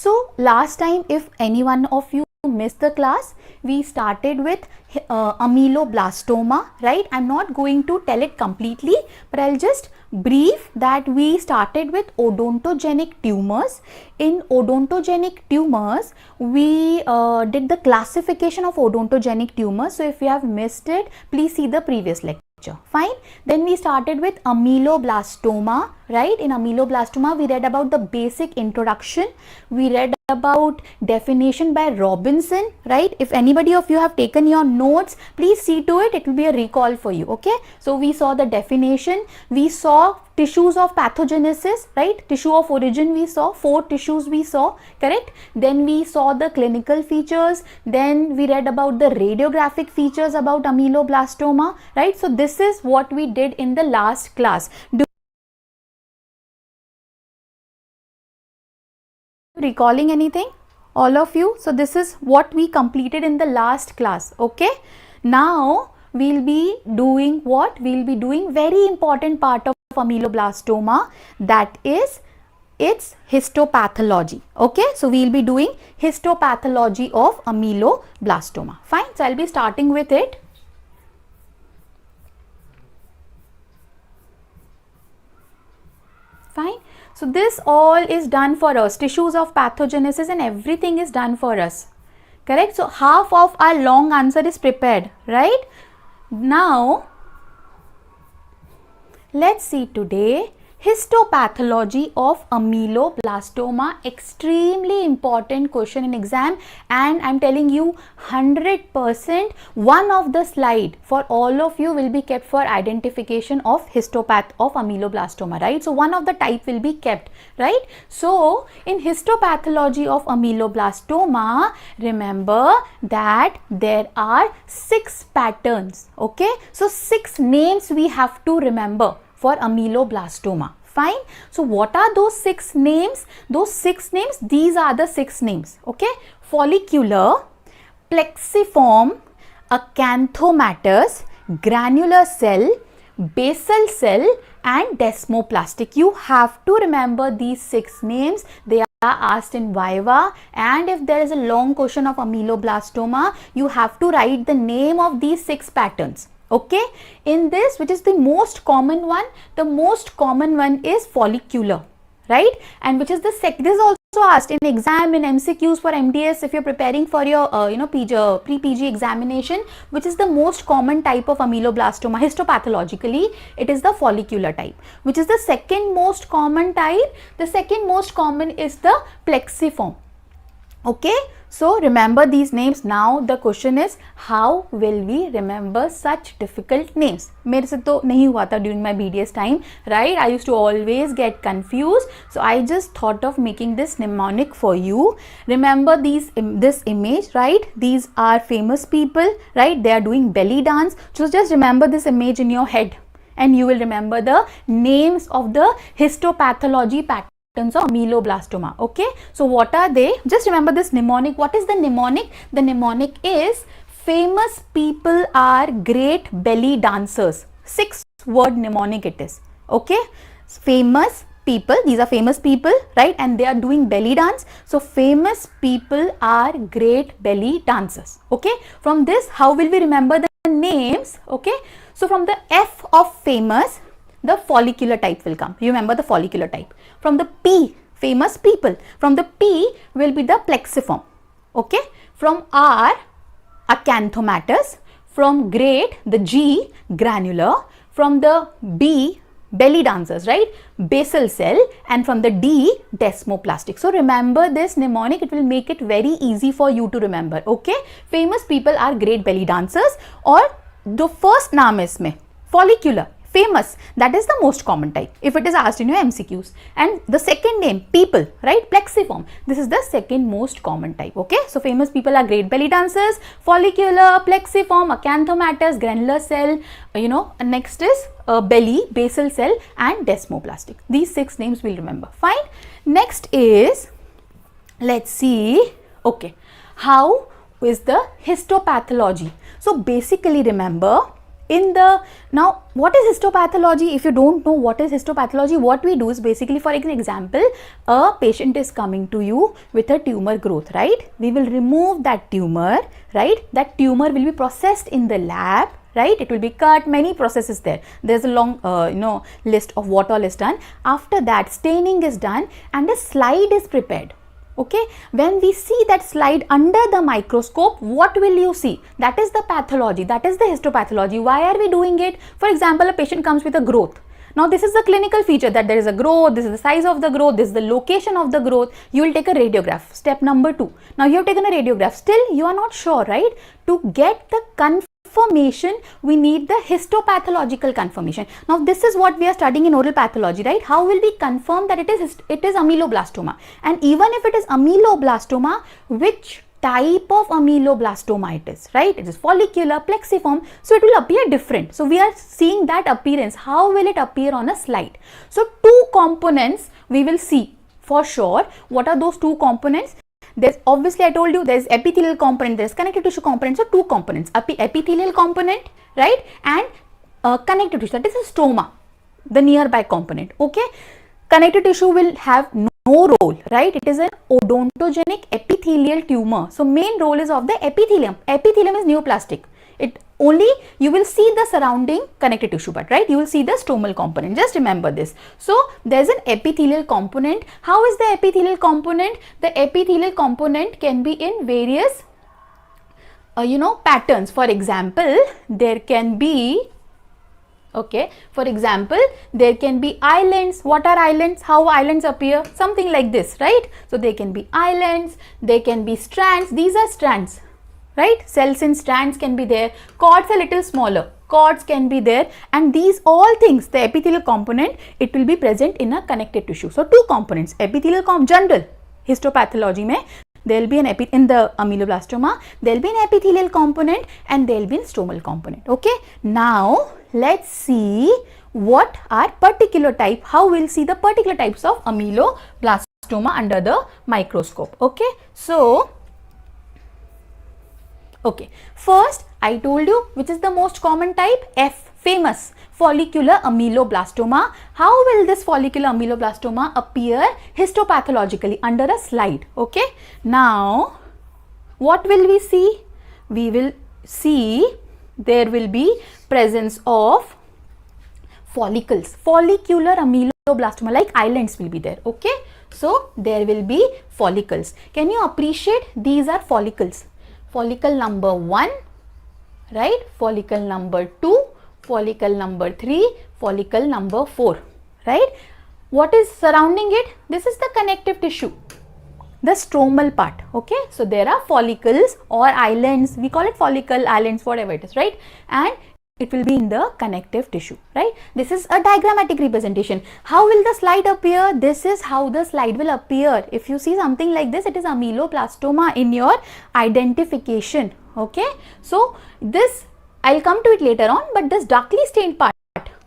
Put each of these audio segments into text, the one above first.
So last time, if any one of you missed the class, we started with ameloblastoma, right? I'm not going to tell it completely, but I'll just brief that we started with odontogenic tumors. In odontogenic tumors, we did the classification of odontogenic tumors. So if you have missed it, please see the previous lecture. Fine. Then we started with ameloblastoma, right? In ameloblastoma, we read about the basic introduction. We read about definition by Robinson, right? If anybody of you have taken your notes, please see to it. It will be a recall for you, okay? So we saw the definition. We saw tissues of pathogenesis, right? Tissue of origin we saw, 4 tissues we saw, correct? Then we saw the clinical features. Then we read about the radiographic features about ameloblastoma, right? So this is what we did in the last class. Recalling anything, all of you? So this is what we completed in the last class, okay? Now we'll be doing what? We'll be doing very important part of ameloblastoma, that is its histopathology, okay? So we'll be doing histopathology of ameloblastoma. Fine. So I'll be starting with it. Fine. So this all is done for us, tissues of pathogenesis and everything is done for us, correct? So half of our long answer is prepared, right? Now let's see today histopathology of ameloblastoma. Extremely important question in exam, and I'm telling you 100% one of the slide for all of you will be kept for identification of histopath of ameloblastoma, right? So one of the type will be kept, right? So in histopathology of ameloblastoma, remember that there are 6 patterns, okay? So 6 names we have to remember for ameloblastoma. Fine. So what are those 6 names? Those 6 names, these are the 6 names, okay? Follicular, plexiform, acanthomatous, granular cell, basal cell and desmoplastic. You have to remember these 6 names. They are asked in Viva, and if there is a long question of ameloblastoma, you have to write the name of these 6 patterns. Okay, in this, which is the most common one? The most common one is follicular, right? And which is the second, this is also asked in exam, in MCQs for MDS, if you're preparing for your pre-PG examination, which is the most common type of ameloblastoma. Histopathologically, it is the follicular type. Which is the second most common type? The second most common is the plexiform. Okay, so remember these names. Now the question is, how will we remember such difficult names? मेरे से तो नहीं हुआ था during my BDS time, right? I used to always get confused. So I just thought of making this mnemonic for you. Remember this image, right? These are famous people, right? They are doing belly dance. So just remember this image in your head, and you will remember the names of the histopathology patterns of ameloblastoma. Okay, so what are they? Just remember this mnemonic. What is the mnemonic? The mnemonic is famous people are great belly dancers. 6-word mnemonic it is. Okay, famous people, these are famous people, right? And they are doing belly dance. So famous people are great belly dancers. Okay, from this, how will we remember the names? Okay, so from the F of famous, the follicular type will come. You remember the follicular type. From the P, famous people. From the P will be the plexiform. Okay. From R, acanthomatous. From great, the G, granular. From the B, belly dancers, right? Basal cell. And from the D, desmoplastic. So remember this mnemonic. It will make it very easy for you to remember. Okay. Famous people are great belly dancers. Or the first naam is mein follicular. Famous, that is the most common type if it is asked in your MCQs. And the second name, people, right? Plexiform, this is the second most common type. Okay, so famous people are great belly dancers, follicular, plexiform, acanthomatous, granular cell, next is belly, basal cell and desmoplastic. These 6 names we'll remember. Fine. Next is, let's see, okay, how is the histopathology? So basically remember, Now what is histopathology? If you don't know what is histopathology, what we do is basically, for example, a patient is coming to you with a tumor growth, right? We will remove that tumor, right? That tumor will be processed in the lab, right? It will be cut, many processes there. There's a long list of what all is done. After that, staining is done and a slide is prepared. Okay, when we see that slide under the microscope, what will you see? That is the pathology, that is the histopathology. Why are we doing it? For example, a patient comes with a growth. Now this is the clinical feature, that there is a growth, this is the size of the growth, this is the location of the growth. You will take a radiograph, step number 2. Now you have taken a radiograph, still you are not sure, right? To get the confirmation, we need the histopathological confirmation. Now this is what we are studying in oral pathology, right? How will we confirm that it is ameloblastoma? And even if it is ameloblastoma, which type of ameloblastoma it is, right? It is follicular, plexiform, so it will appear different. So we are seeing that appearance. How will it appear on a slide? So 2 components we will see for sure. What are those 2 components? There's, obviously I told you, there's epithelial component, there's connective tissue component. So 2 components, epithelial component, right, and connective tissue, that is a stoma, the nearby component. Okay, connective tissue will have no role, right? It is an odontogenic epithelial tumor. So main role is of the epithelium. Epithelium is neoplastic. It only, you will see the surrounding connective tissue, but right, you will see the stromal component. Just remember this. So there's an epithelial component. How is the epithelial component? The epithelial component can be in various patterns. For example, there can be, okay, for example, there can be islands. What are islands? How islands appear? Something like this, right? So there can be islands, there can be strands. These are strands, right? Cells in strands can be there. Cords are little smaller. Cords can be there, and these all things, the epithelial component, it will be present in a connective tissue. So 2 components, epithelial general histopathology mein, there will be in the ameloblastoma, there will be an epithelial component and there will be a stromal component. Okay, now let's see what are particular type, how we'll see the particular types of ameloblastoma under the microscope. Okay, so okay, first I told you which is the most common type, F, famous, follicular ameloblastoma. How will this follicular ameloblastoma appear histopathologically under a slide? Okay, now what will we see? We will see there will be presence of follicles, follicular ameloblastoma, like islands will be there. Okay, so there will be follicles. Can you appreciate these are follicles? Follicle number 1, right? Follicle number 2, follicle number 3, follicle number 4, right? What is surrounding it? This is the connective tissue, the stromal part. Okay, so there are follicles or islands, we call it follicle, islands, whatever it is, right? And it will be in the connective tissue, right? This is a diagrammatic representation. How will the slide appear? This is how the slide will appear. If you see something like this, it is ameloblastoma in your identification. Okay, so this, I'll come to it later on, but this darkly stained part,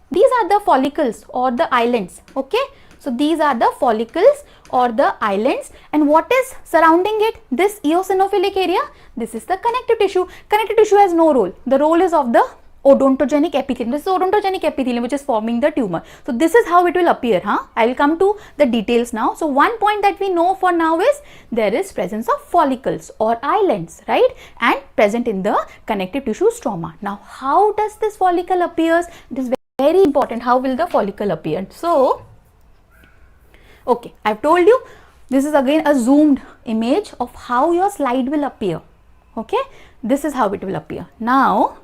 these are the follicles or the islands. Okay, so these are the follicles or the islands, and what is surrounding it? This eosinophilic area, this is the connective tissue. Connective tissue has no role. The role is of the odontogenic epithelium. This is odontogenic epithelium which is forming the tumor. So this is how it will appear. I will come to the details now. So one point that we know for now is there is presence of follicles or islands, right, and present in the connective tissue stroma. Now how does this follicle appears? It is very important. How will the follicle appear? So okay, I have told you, this is again a zoomed image of how your slide will appear. Okay, this is how it will appear. Now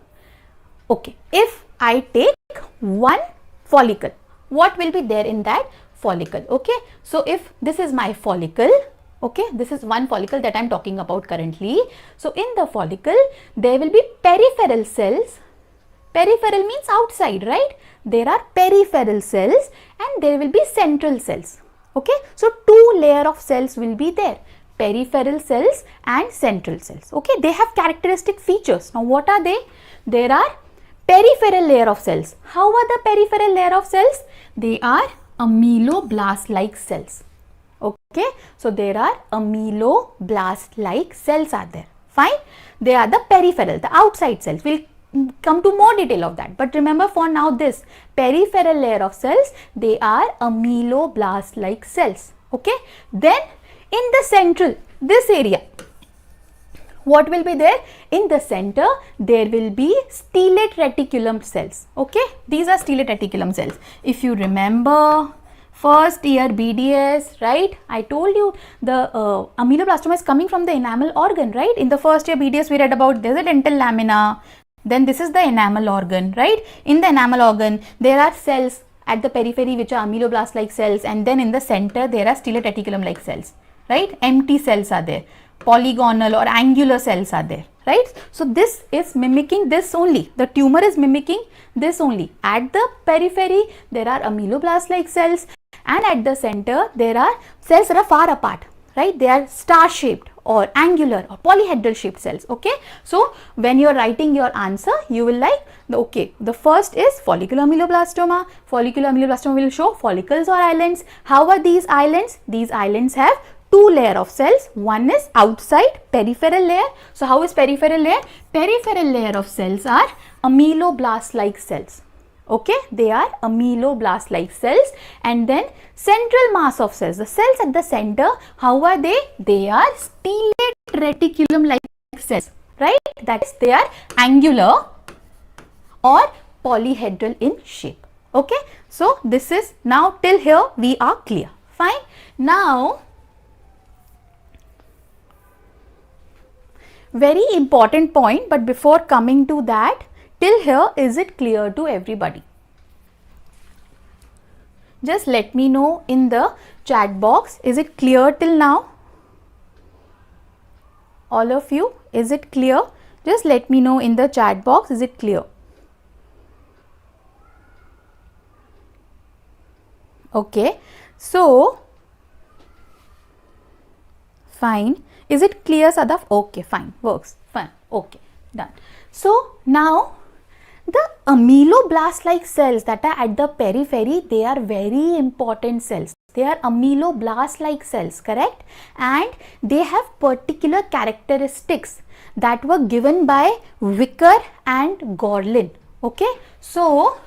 okay, if I take one follicle, what will be there in that follicle? Okay, so if this is my follicle, okay, this is one follicle that I am talking about currently. So in the follicle, there will be peripheral cells. Peripheral means outside, right? There are peripheral cells and there will be central cells. Okay, so 2 layers of cells will be there, peripheral cells and central cells. Okay, they have characteristic features. Now what are they? There are peripheral layer of cells. How are the peripheral layer of cells? They are ameloblast-like cells. Okay, so there are ameloblast-like cells are there. Fine. They are the peripheral, the outside cells. We'll come to more detail of that. But remember for now this peripheral layer of cells, they are ameloblast like cells. Okay. Then in the central, this area, what will be there? In the center, there will be stellate reticulum cells. Okay. These are stellate reticulum cells. If you remember first year BDS, right? I told you the ameloblastoma is coming from the enamel organ, right? In the first year BDS, we read about there's a dental lamina. Then this is the enamel organ, right? In the enamel organ, there are cells at the periphery which are ameloblast like cells, and then in the center there are stellate reticulum like cells, right? Empty cells are there, polygonal or angular cells are there, right? So this is mimicking this only. The tumor is mimicking this only. At the periphery there are ameloblast like cells, and at the center there are cells that are far apart, right? They are star shaped or angular or polyhedral shaped cells. Okay. So when you are writing your answer, you will like the first is follicular ameloblastoma. Follicular ameloblastoma will show follicles or islands. How are these islands? These islands have two layer of cells. One is outside peripheral layer. So how is peripheral layer? Peripheral layer of cells are ameloblast like cells. Okay, they are ameloblast like cells. And then central mass of cells, the cells at the center, how are they? They are stellate reticulum like cells, right? That is, they are angular or polyhedral in shape. Okay, so this is, now till here we are clear. Fine. Now very important point, but before coming to that, till here, is it clear to everybody? Just let me know in the chat box, is it clear till now? All of you, is it clear? Just let me know in the chat box, is it clear? Okay, so fine. Is it clear, Sadaf? Okay, fine, works, fine, okay, done. So now the ameloblast like cells that are at the periphery, they are very important cells. They are ameloblast like cells, correct? And they have particular characteristics that were given by Vickers and Gorlin. Okay, so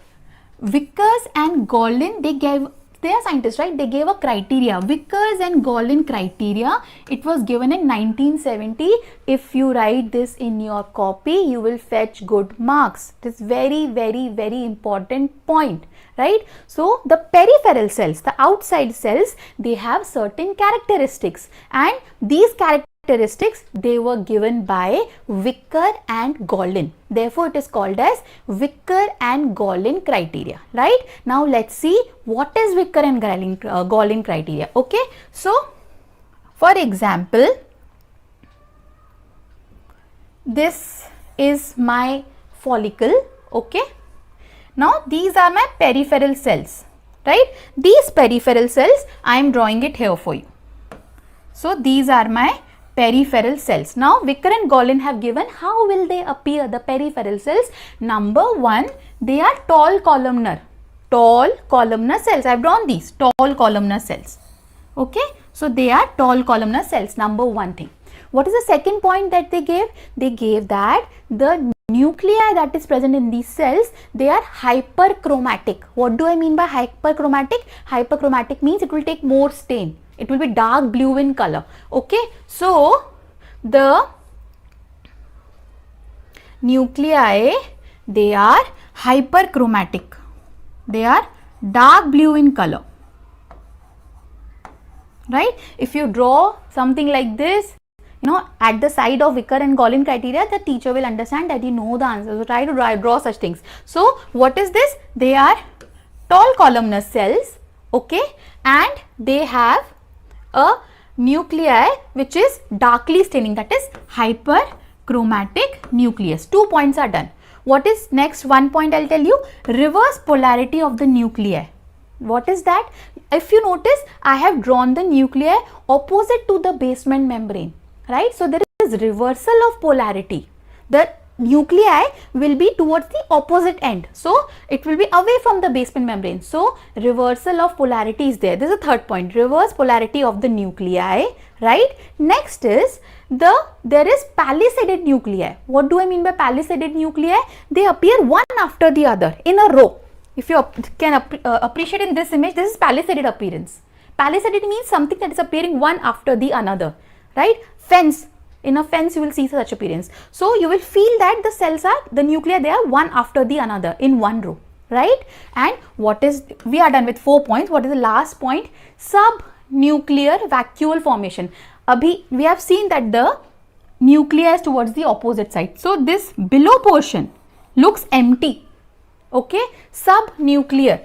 Vickers and Gorlin, they are scientists, right? They gave a criteria, Vickers and Gorlin criteria. It was given in 1970. If you write this in your copy, you will fetch good marks. It is very, very, very important point, right? So the peripheral cells, the outside cells, they have certain characteristics, and these characteristics, they were given by Vickers and Gorlin. Therefore, it is called as Vickers and Gorlin criteria, right? Now, let's see what is Vickers and Gorlin criteria. Okay, so for example, this is my follicle. Okay, now these are my peripheral cells, right? These peripheral cells, I am drawing it here for you. So these are my peripheral cells. Now Vickers and Gorlin have given how will they appear, the peripheral cells. Number one, they are tall columnar cells. I have drawn these tall columnar cells. Okay, so they are tall columnar cells, number one thing. What is the second point that they gave? They gave that the nuclei that is present in these cells, they are hyperchromatic. What do I mean by hyperchromatic? Hyperchromatic means it will take more stain. It will be dark blue in color. Okay, so the nuclei, they are hyperchromatic. They are dark blue in color, right? If you draw something like this, you know, at the side of Vickers and Gorlin criteria, the teacher will understand that you know the answer. So try to draw such things. So what is this? They are tall columnar cells, okay, and they have a nuclei which is darkly staining, that is hyperchromatic nucleus. 2 points are done. What is next? 1 point I'll tell you. Reverse polarity of the nuclei. What is that? If you notice, I have drawn the nuclei opposite to the basement membrane, right? So there is reversal of polarity. The nuclei will be towards the opposite end. So it will be away from the basement membrane. So reversal of polarity is there. This is the third point. Reverse polarity of the nuclei, right? Next is there is palisaded nuclei. What do I mean by palisaded nuclei? They appear one after the other in a row. If you can appreciate in this image, this is palisaded appearance. Palisaded means something that is appearing one after the another, right? Fence. In a fence, you will see such appearance. So you will feel that the cells are, the nuclei, they are one after the another in one row, right? And what is, we are done with 4 points. What is the last point? Subnuclear vacuole formation. Abhi, we have seen that the nuclei is towards the opposite side. So this below portion looks empty. Okay, subnuclear.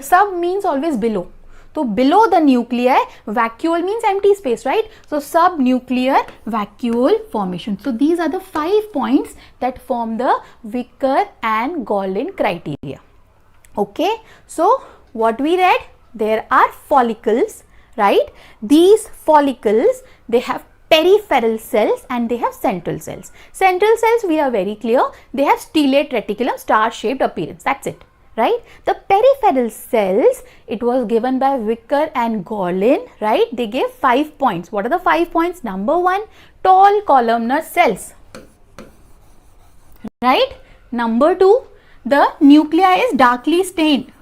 Sub means always below. So below the nuclei, vacuole means empty space, right? So subnuclear vacuole formation. So these are the 5 points that form the Wicker and Golin criteria. Okay, so what we read? There are follicles, right? These follicles, they have peripheral cells and they have central cells. Central cells, we are very clear, they have stellate reticulum, star-shaped appearance. That's it, right? The peripheral cells, it was given by Wicker and Golin, right? They gave 5 points. What are the 5 points? Number 1, tall columnar cells, right? Number 2, the nuclei is darkly stained,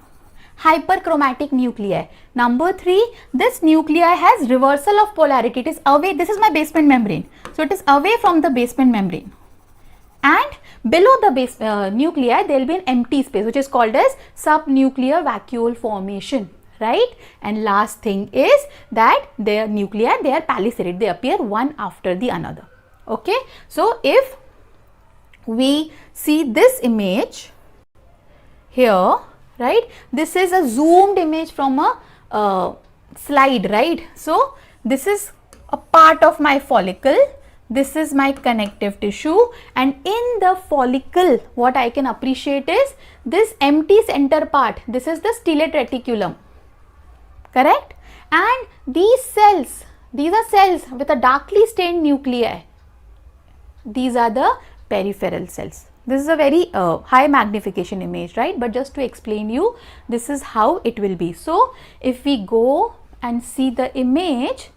hyperchromatic nuclei. Number 3, this nuclei has reversal of polarity. It is away, this is my basement membrane. So it is away from the basement membrane. And below the base nuclei, there will be an empty space which is called as subnuclear vacuole formation, right? And last thing is that their nuclei, they are palisaded. They appear one after the another. Okay. So if we see this image here, right, this is a zoomed image from a slide, right? So this is a part of my follicle, this is my connective tissue, and in the follicle what I can appreciate is this empty center part. This is the stellate reticulum, correct? And these cells, these are cells with a darkly stained nuclei. These are the peripheral cells. This is a very high magnification image, right? But just to explain you, this is how it will be. So if we go and see the image,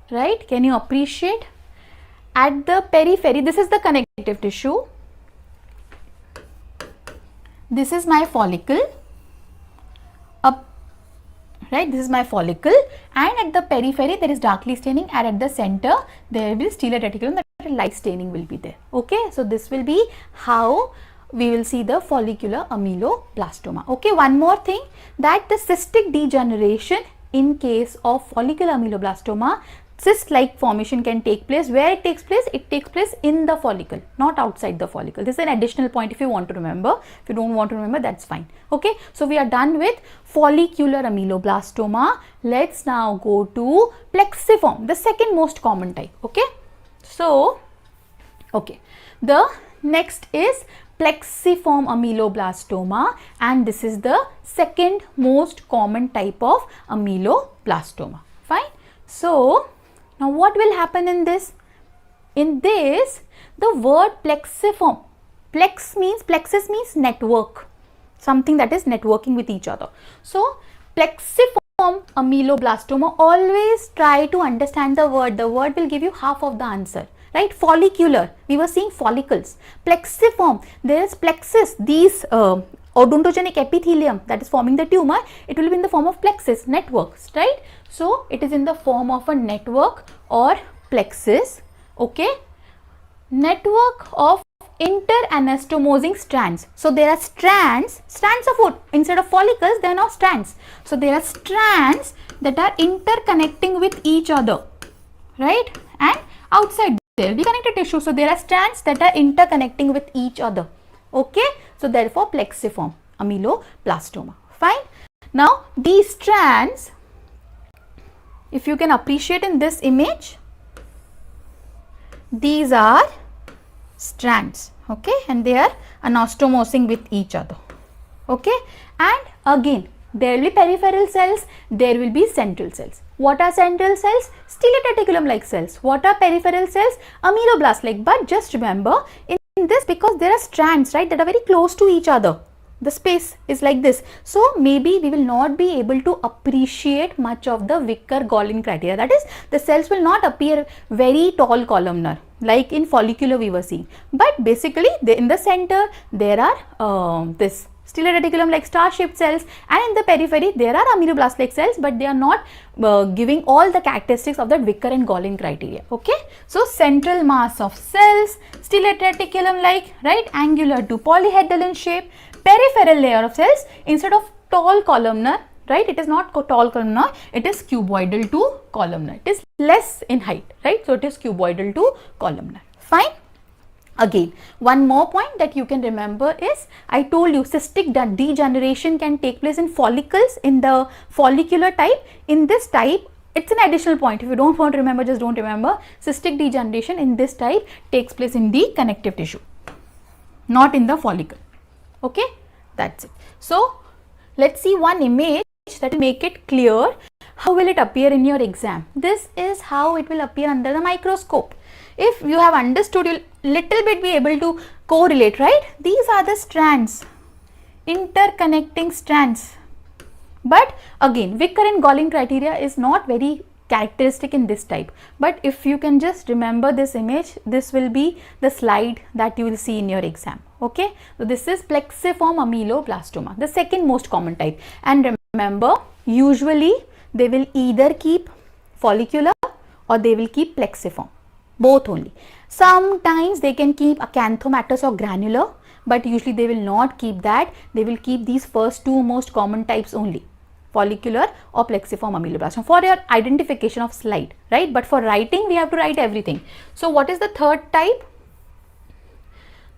right, can you appreciate? At the periphery, this is the connective tissue. This is my follicle. Right, this is my follicle, and at the periphery there is darkly staining, and at the center there will be stellate reticulum, that light staining will be there. Okay, so this will be how we will see the follicular ameloblastoma. Okay, one more thing, that the cystic degeneration in case of follicular ameloblastoma, cyst-like formation can take place. Where it takes place? It takes place in the follicle, not outside the follicle. This is an additional point if you want to remember. If you don't want to remember, that's fine. Okay, so we are done with follicular ameloblastoma. Let's now go to plexiform, the second most common type. Okay, so okay, the next is plexiform ameloblastoma, and this is the second most common type of ameloblastoma. Fine. So now what will happen in this? In this, the word plexiform, plexus means network, something that is networking with each other. So plexiform ameloblastoma, always try to understand the word. The word will give you half of the answer, right? Follicular, we were seeing follicles. Plexiform, there is plexus, these odontogenic epithelium that is forming the tumor, it will be in the form of plexus, networks, right? So it is in the form of a network or plexus. Okay, network of interanastomosing strands. So there are strands of what? Instead of follicles, there are now strands. So there are strands that are interconnecting with each other, right? And outside there will be connective tissue. So there are strands that are interconnecting with each other. Okay, so therefore plexiform ameloblastoma. Fine. Now these strands, if you can appreciate in this image, these are strands, okay, and they are anastomosing with each other. Okay, and again there will be peripheral cells, there will be central cells. What are central cells? Stellate reticulum like cells. What are peripheral cells? Ameloblast like. But just remember in this, because there are strands, right, that are very close to each other, the space is like this. So maybe we will not be able to appreciate much of the Wicker-Golin criteria. That is, the cells will not appear very tall columnar like in follicular we were seeing. But basically in the center there are this stellate reticulum like star shaped cells, and in the periphery there are ameloblast like cells, but they are not giving all the characteristics of that Wicker and Golin criteria. Okay, so central mass of cells, stellate reticulum like, right, angular to polyhedral in shape, peripheral layer of cells instead of tall columnar, right, it is not tall columnar, it is cuboidal to columnar, it is less in height, right, so it is cuboidal to columnar. Fine. Again, one more point that you can remember is, I told you cystic degeneration can take place in follicles in the follicular type. In this type, it's an additional point. If you don't want to remember, just don't remember. Cystic degeneration in this type takes place in the connective tissue, not in the follicle. Okay, that's it. So, let's see one image that will make it clear. How will it appear in your exam? This is how it will appear under the microscope. If you have understood, you'll little bit be able to correlate, right? These are the strands, interconnecting strands. But again, Wicker and Golin criteria is not very characteristic in this type. But if you can just remember this image, this will be the slide that you will see in your exam. Okay, so this is plexiform ameloblastoma, the second most common type. And remember, usually they will either keep follicular or they will keep plexiform, both only. Sometimes they can keep acanthomatous or granular, but usually they will not keep that. They will keep these first two most common types only, follicular or plexiform ameloblastoma, for your identification of slide, right? But for writing, we have to write everything. So what is the third type?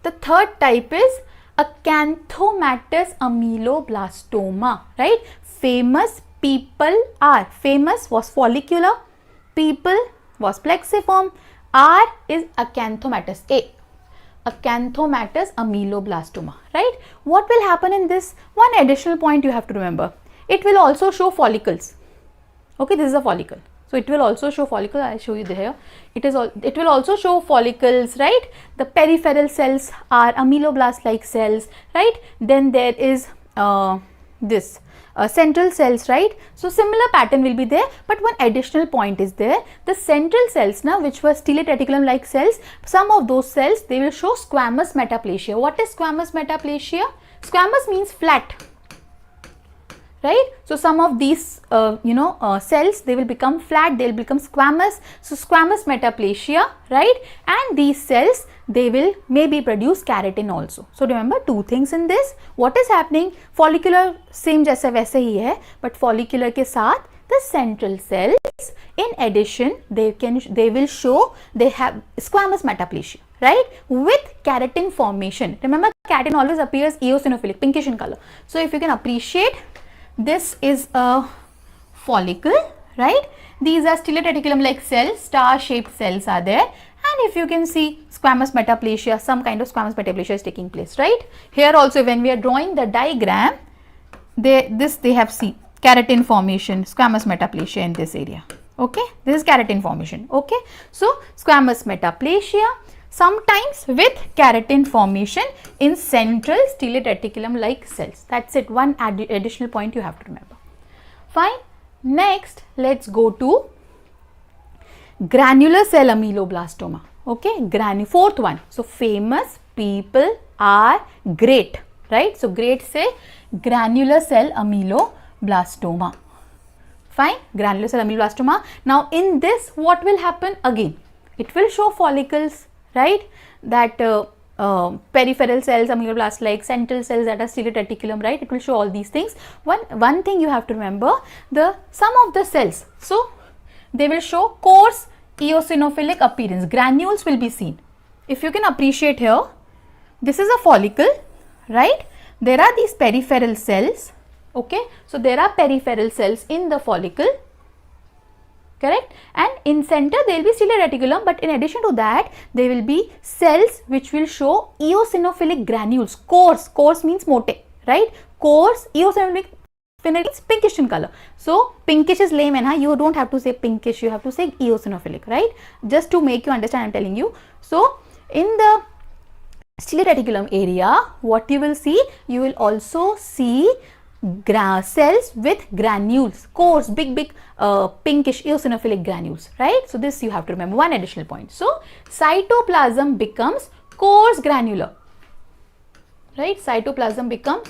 The third type is acanthomatous ameloblastoma, right? Famous people are, famous was follicular, people was plexiform, R is acanthomatous, A, acanthomatous ameloblastoma, right? What will happen in this? One additional point you have to remember. It will also show follicles. Okay, this is a follicle. So it will also show follicle. I'll show you here. It will also show follicles, right? The peripheral cells are ameloblast-like cells, right? Then there is this. Central cells, right? So similar pattern will be there, but one additional point is there. The central cells now, which were stellate reticulum like cells, some of those cells they will show squamous metaplasia. What is squamous metaplasia? Squamous means flat, right? So some of these cells, they will become flat, they will become squamous. So squamous metaplasia, right? And these cells, they will maybe produce keratin also. So remember two things in this. What is happening? Follicular same जैसा वैसे ही है, but follicular के साथ the central cells, in addition, they will show they have squamous metaplasia, right? With keratin formation. Remember, keratin always appears eosinophilic, pinkish in color. So if you can appreciate, this is a follicle, right? These are stellate reticulum like cells, star shaped cells are there. And if you can see squamous metaplasia, some kind of squamous metaplasia is taking place, right? Here also when we are drawing the diagram, they have seen keratin formation, squamous metaplasia in this area. Okay, this is keratin formation. Okay, so squamous metaplasia, sometimes with keratin formation in central stellate reticulum like cells. That's it, one additional point you have to remember. Fine. Next, let's go to granular cell ameloblastoma. Okay, fourth one. So famous people are great, right? So great say granular cell ameloblastoma. Fine, granular cell ameloblastoma. Now in this, what will happen again? It will show follicles, right? That peripheral cells, ameloblast like central cells that are stellate reticulum, right? It will show all these things. One thing you have to remember, some of the cells, so they will show coarse eosinophilic appearance. Granules will be seen. If you can appreciate here, this is a follicle, right? There are these peripheral cells. Okay, so there are peripheral cells in the follicle, correct? And in center there will be stellate reticulum, but in addition to that, there will be cells which will show eosinophilic granules. Coarse means mote, right? Coarse eosinophilic means pinkish in color. So pinkish is lame, and you don't have to say pinkish, you have to say eosinophilic, right? Just to make you understand, I'm telling you. So in the ciliate reticulum area, what you will see? You will also see cells with granules, coarse, big, pinkish eosinophilic granules, right? So this you have to remember, one additional point. So cytoplasm becomes coarse granular, right? Cytoplasm becomes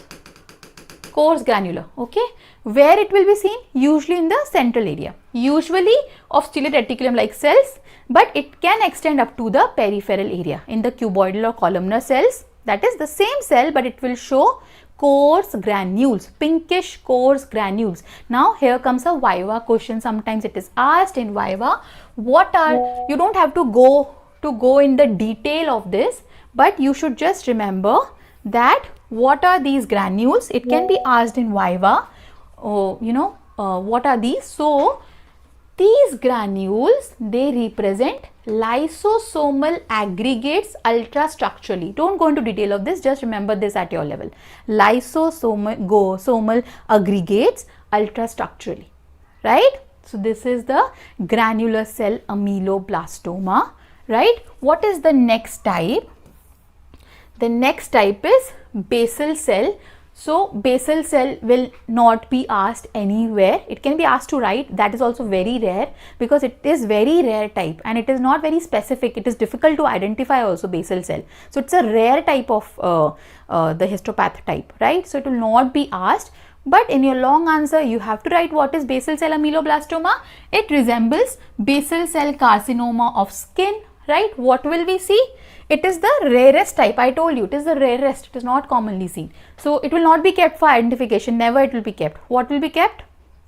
coarse granular, okay? Where it will be seen? Usually in the central area, usually of ciliate reticulum like cells, but it can extend up to the peripheral area in the cuboidal or columnar cells. That is the same cell, but it will show coarse granules, pinkish coarse granules. Now here comes a viva question. Sometimes it is asked in viva. What are, you don't have to go in the detail of this, but you should just remember that what are these granules. It can be asked in viva. What are these? So these granules, they represent lysosomal aggregates ultrastructurally. Don't go into detail of this, just remember this at your level. Lysosomal aggregates ultrastructurally, right? So this is the granular cell ameloblastoma, right? What is the next type? The next type is basal cell. So basal cell will not be asked anywhere. It can be asked to write. That is also very rare, because it is very rare type and it is not very specific. It is difficult to identify also basal cell. So it's a rare type of the histopath type, right? So it will not be asked. But in your long answer, you have to write what is basal cell ameloblastoma. It resembles basal cell carcinoma of skin, right? What will we see? It is the rarest type. I told you, it is the rarest. It is not commonly seen. So it will not be kept for identification. Never it will be kept. What will be kept?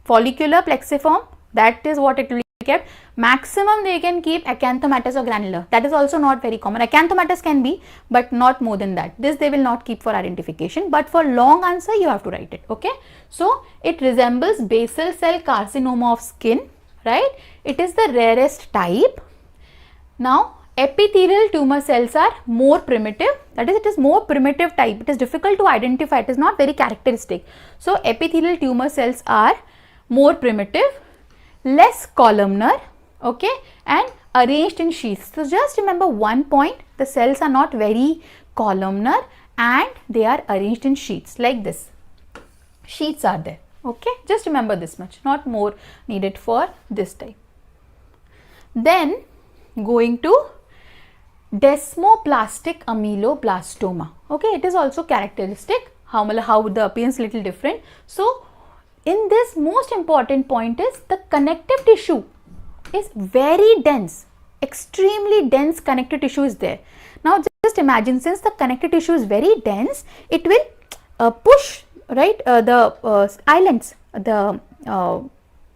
Follicular plexiform. That is what it will be kept. Maximum they can keep acanthomatous or granular. That is also not very common. Acanthomatous can be, but not more than that. This they will not keep for identification. But for long answer, you have to write it. Okay. So it resembles basal cell carcinoma of skin, right? It is the rarest type. Now, epithelial tumor cells are more primitive. That is, it is more primitive type. It is difficult to identify. It is not very characteristic. So epithelial tumor cells are more primitive, less columnar, okay, and arranged in sheaths. So just remember one point, the cells are not very columnar and they are arranged in sheaths like this. Sheaths are there, okay. Just remember this much, not more needed for this type. Then going to desmoplastic ameloblastoma, okay. It is also characteristic, how the appearance little different. So in this, most important point is the connective tissue is very dense, extremely dense connective tissue is there. Now just imagine, since the connective tissue is very dense, it will push, right, the islands, the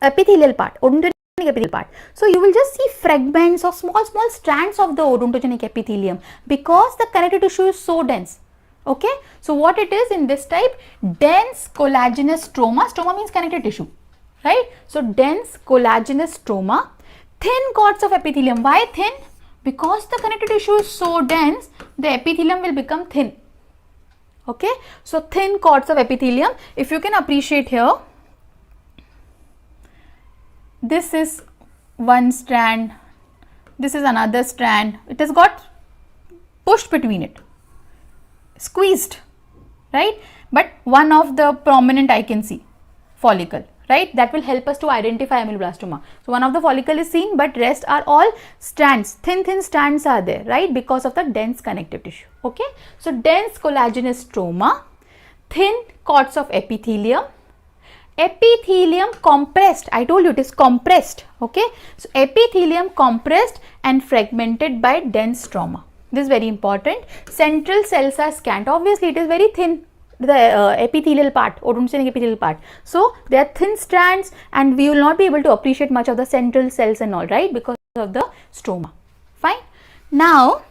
epithelial part, epithelial part. So you will just see fragments or small strands of the odontogenic epithelium, because the connective tissue is so dense. Okay, so what it is in this type? Dense collagenous stroma. Stroma means connective tissue, right? So dense collagenous stroma, thin cords of epithelium. Why thin? Because the connective tissue is so dense, the epithelium will become thin. Okay, so thin cords of epithelium. If you can appreciate here, this is one strand, this is another strand. It has got pushed between it, squeezed, right? But one of the prominent I can see, follicle, right? That will help us to identify ameloblastoma. So one of the follicle is seen, but rest are all strands, thin strands are there, right? Because of the dense connective tissue. Okay, so dense collagenous stroma, thin cords of epithelium, epithelium compressed. I told you it is compressed. Okay, so epithelium compressed and fragmented by dense stroma. This is very important. Central cells are scant. Obviously, it is very thin, the epithelial part, odontogenic epithelial part. So they are thin strands, and we will not be able to appreciate much of the central cells and all, right, because of the stroma. Fine. Now,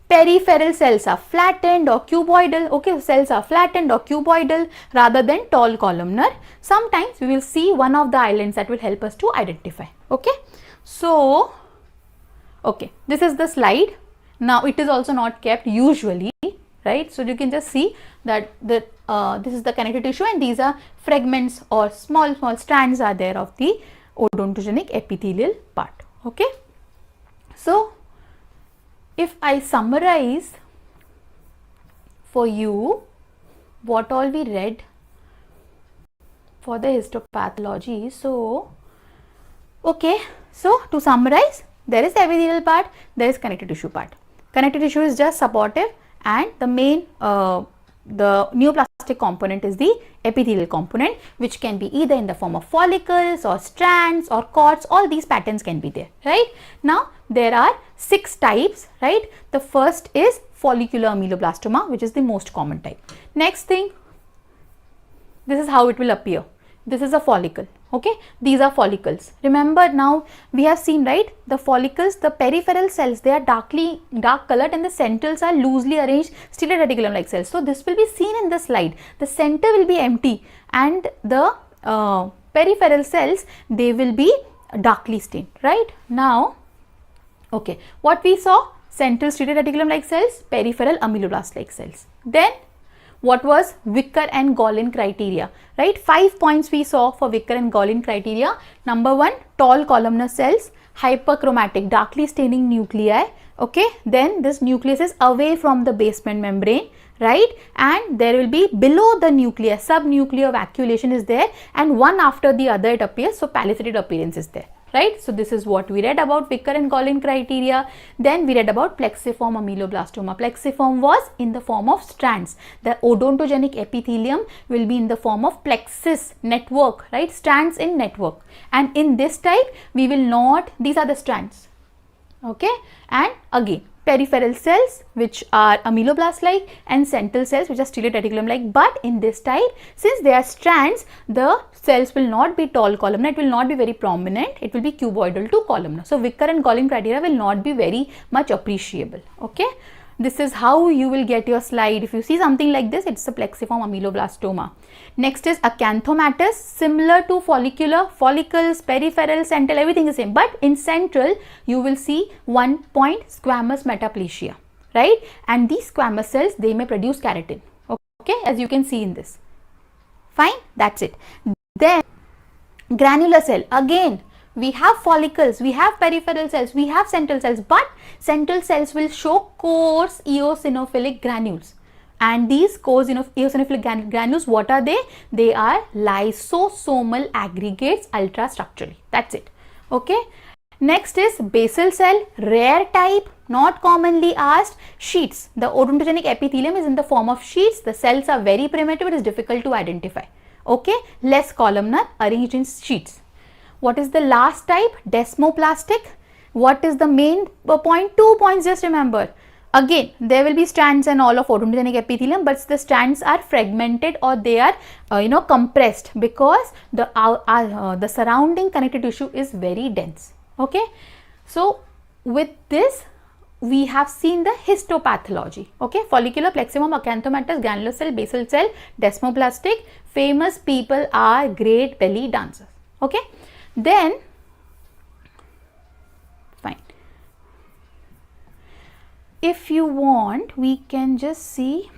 peripheral cells are flattened or cuboidal. Okay, cells are flattened or cuboidal rather than tall columnar. Sometimes we will see one of the islands that will help us to identify. Okay, so okay, this is the slide. Now it is also not kept usually, right? So you can just see that the this is the connective tissue, and these are fragments or small strands are there of the odontogenic epithelial part. Okay, so if I summarize for you what all we read for the histopathology. So, okay, so to summarize, there is epithelial part, there is connective tissue part. Connective tissue is just supportive, and the main the neoplastic component is the epithelial component, which can be either in the form of follicles or strands or cords. All these patterns can be there, right? Now there are 6 types, right? The first is follicular ameloblastoma, which is the most common type. Next thing, this is how it will appear. This is a follicle. Okay, these are follicles. Remember, now we have seen, right, the follicles, the peripheral cells, they are dark colored, and the centrals are loosely arranged stellate reticulum like cells. So this will be seen in the slide. The center will be empty, and the peripheral cells, they will be darkly stained, right? Now, okay, what we saw, central stellate reticulum like cells, peripheral ameloblast like cells. Then what was Wicker and Golin criteria, right? 5 points we saw for Wicker and Golin criteria. Number 1, tall columnar cells, hyperchromatic, darkly staining nuclei. Okay, then this nucleus is away from the basement membrane, right? And there will be below the nucleus, subnuclear vacuolation is there, and one after the other it appears, so palisaded appearance is there. Right, so this is what we read about Wicker and Golin criteria. Then we read about plexiform ameloblastoma. Plexiform was in the form of strands. The odontogenic epithelium will be in the form of plexus network, right? Strands in network. And in this type, we will not, these are the strands. Okay, and again, peripheral cells which are ameloblast like, and central cells which are stellate reticulum like. But in this type, since they are strands, the cells will not be tall columnar, it will not be very prominent, it will be cuboidal to columnar. So Wicker and Golin criteria will not be very much appreciable. Okay, this is how you will get your slide. If you see something like this, it's a plexiform ameloblastoma. Next is acanthomatous, similar to follicular, follicles, peripheral, central, everything is same, but in central you will see 1 point squamous metaplasia, right? And these squamous cells, they may produce keratin. Okay, as you can see in this. Fine, that's it. Then granular cell, again we have follicles, we have peripheral cells, we have central cells, but central cells will show coarse eosinophilic granules. And these coarse eosinophilic granules, what are they? They are lysosomal aggregates ultrastructurally. That's it. Okay. Next is basal cell, rare type, not commonly asked, sheets. The odontogenic epithelium is in the form of sheets. The cells are very primitive, it is difficult to identify. Okay, less columnar, arranged in sheets. What is the last type? Desmoplastic. What is the main point? 2 points, just remember. Again, there will be strands and all of odontogenic epithelium, but the strands are fragmented or they are compressed because the surrounding connective tissue is very dense. Okay, so with this we have seen the histopathology. Okay, follicular, plexiform, acanthomatous, granular cell, basal cell, desmoplastic. Famous people are great belly dancers. Okay, then fine. If you want, we can just see.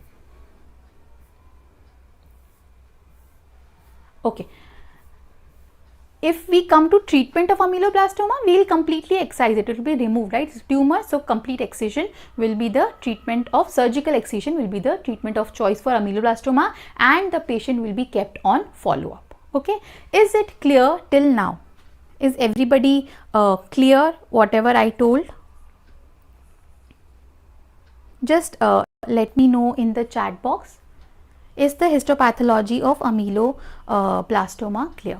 Okay. If we come to treatment of ameloblastoma, we will completely excise it. It will be removed, right? It's tumor, so complete excision will be the treatment of, surgical excision will be the treatment of choice for ameloblastoma, and the patient will be kept on follow-up. Okay. Is it clear till now? Is everybody clear whatever I told? Just let me know in the chat box. Is the histopathology of ameloblastoma clear?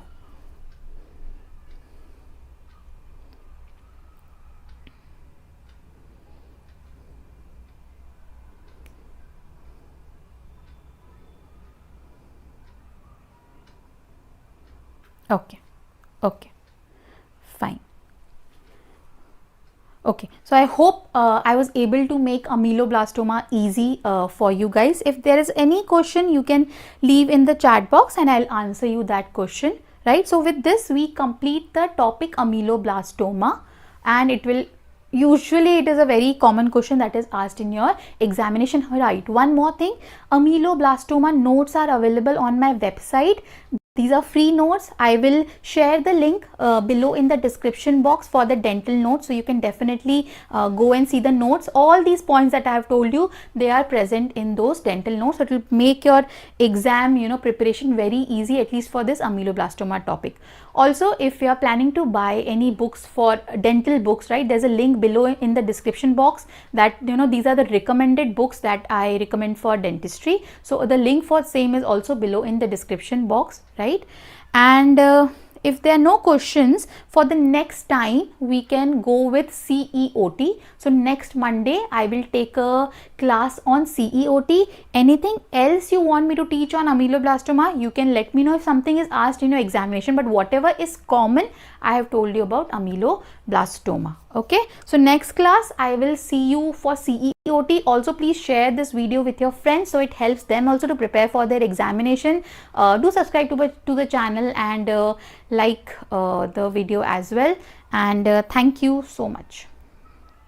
Okay, okay, fine. Okay, so I hope I was able to make ameloblastoma easy for you guys. If there is any question, you can leave in the chat box and I'll answer you that question, right? So with this, we complete the topic ameloblastoma, and it will, usually it is a very common question that is asked in your examination, right? One more thing, ameloblastoma notes are available on my website. These are free notes. I will share the link below in the description box for the dental notes, so you can definitely go and see the notes. All these points that I have told you, they are present in those dental notes. So it will make your exam, preparation very easy, at least for this ameloblastoma topic. Also, if you are planning to buy any books for dental books, right, there's a link below in the description box that these are the recommended books that I recommend for dentistry. So the link for same is also below in the description box, right? And if there are no questions, for the next time we can go with CEOT. So next Monday I will take a class on CEOT. Anything else you want me to teach on ameloblastoma, you can let me know if something is asked in your examination, but whatever is common, I have told you about ameloblastoma. Okay, so next class I will see you for CEOT. Also, please share this video with your friends so it helps them also to prepare for their examination. Do subscribe to the channel and like the video as well, and thank you so much.